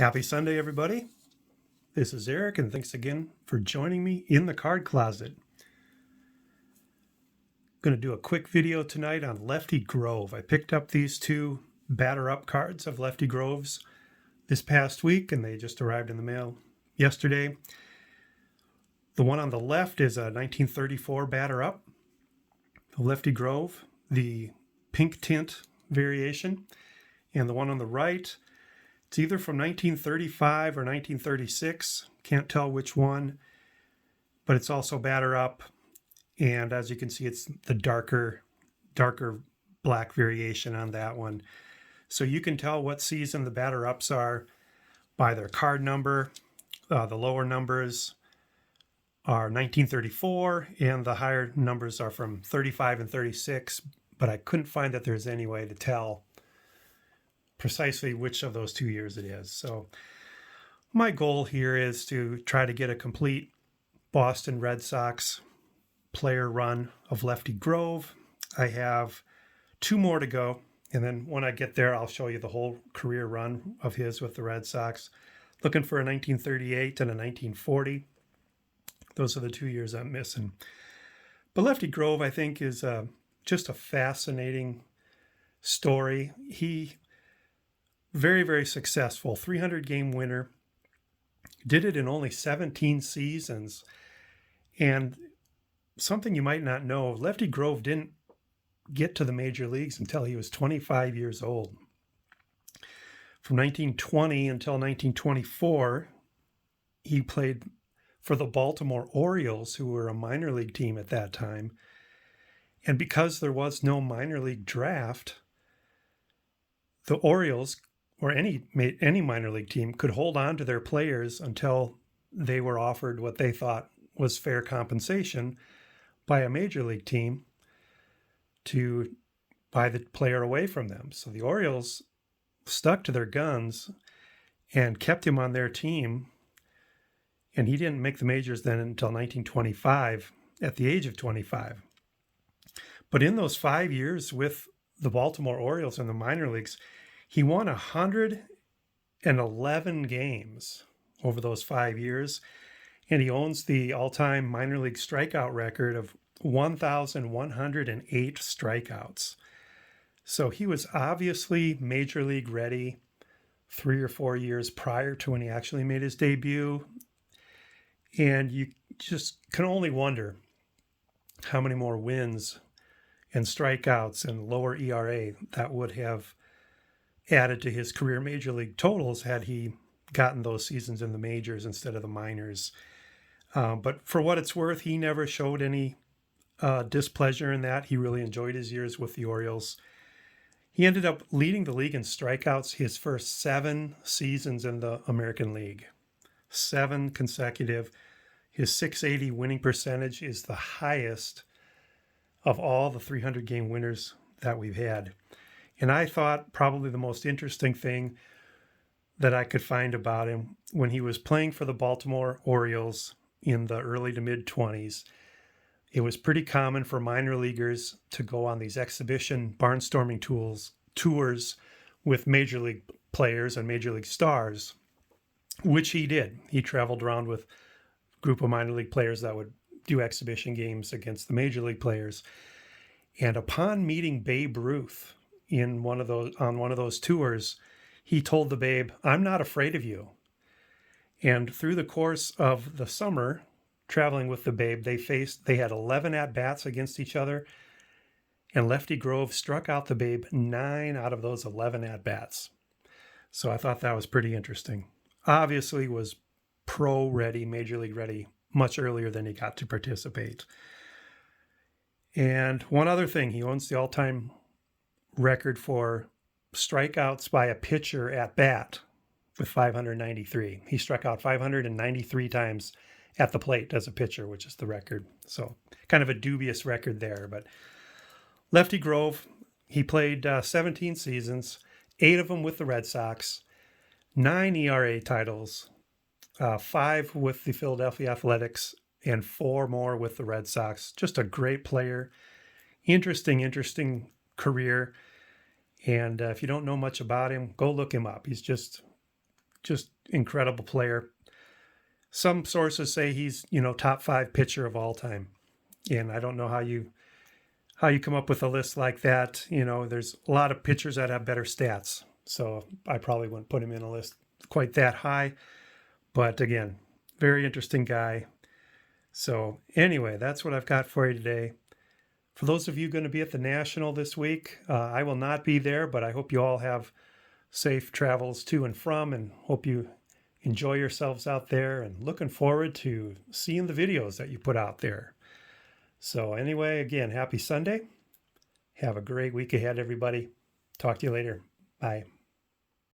Happy Sunday, everybody. This is Eric, and thanks again for joining me in the card closet. Going to do a quick video tonight on Lefty Grove. I picked up these two batter-up cards of Lefty Grove's this past week, and they just arrived in the mail yesterday. The one on the left is a 1934 batter-up, Lefty Grove, the pink tint variation, and the one on the right, it's either from 1935 or 1936. Can't tell which one, but it's also batter up. And as you can see, it's the darker black variation on that one. So you can tell what season the batter ups are by their card number. The lower numbers are 1934 and the higher numbers are from 35 and 36, but I couldn't find that there's any way to tell precisely which of those 2 years it is. So my goal here is to try to get a complete Boston Red Sox player run of Lefty Grove. I have 2 more to go, and then when I get there, I'll show you the whole career run of his with the Red Sox. Looking for a 1938 and a 1940. Those are the 2 years I'm missing. But Lefty Grove, I think, is just a fascinating story. He very, very successful, 300-game winner. Did it in only 17 seasons. And something you might not know, Lefty Grove didn't get to the major leagues until he was 25 years old. From 1920 until 1924, he played for the Baltimore Orioles, who were a minor league team at that time. And because there was no minor league draft, the Orioles or any minor league team could hold on to their players until they were offered what they thought was fair compensation by a major league team to buy the player away from them. So the Orioles stuck to their guns and kept him on their team. And he didn't make the majors then until 1925 at the age of 25. But in those 5 years with the Baltimore Orioles in the minor leagues, he won 111 games over those 5 years, and he owns the all-time minor league strikeout record of 1,108 strikeouts. So he was obviously major league ready 3 or 4 years prior to when he actually made his debut. And you just can only wonder how many more wins and strikeouts and lower ERA that would have added to his career major league totals had he gotten those seasons in the majors instead of the minors. But for what it's worth, he never showed any displeasure in that. He really enjoyed his years with the Orioles. He ended up leading the league in strikeouts his first 7 seasons in the American League. 7 consecutive. His .680 winning percentage is the highest of all the 300-game winners that we've had. And I thought probably the most interesting thing that I could find about him when he was playing for the Baltimore Orioles in the early to mid-20s, it was pretty common for minor leaguers to go on these exhibition barnstorming tours with major league players and major league stars, which he did. He traveled around with a group of minor league players that would do exhibition games against the major league players. And upon meeting Babe Ruth on one of those tours, he told the Babe, "I'm not afraid of you." And through the course of the summer, traveling with the Babe, they had 11 at-bats against each other, and Lefty Grove struck out the Babe 9 out of those 11 at-bats. So I thought that was pretty interesting. Obviously was pro ready, major league ready, much earlier than he got to participate. And one other thing, he owns the all-time record for strikeouts by a pitcher at bat with 593. He struck out 593 times at the plate as a pitcher, which is the record. So kind of a dubious record there. But Lefty Grove, he played 17 seasons, 8 of them with the Red Sox, 9 ERA titles, 5 with the Philadelphia Athletics, and 4 more with the Red Sox. Just a great player. Interesting career. And if you don't know much about him, go look him up. He's just just incredible player. Some sources say he's, top 5 pitcher of all time. And I don't know how you come up with a list like that. There's a lot of pitchers that have better stats. So I probably wouldn't put him in a list quite that high. But again, very interesting guy. So anyway, that's what I've got for you today. For those of you going to be at the National this week, I will not be there, but I hope you all have safe travels to and from, and hope you enjoy yourselves out there, and looking forward to seeing the videos that you put out there. So anyway, again, happy Sunday. Have a great week ahead, everybody. Talk to you later. Bye.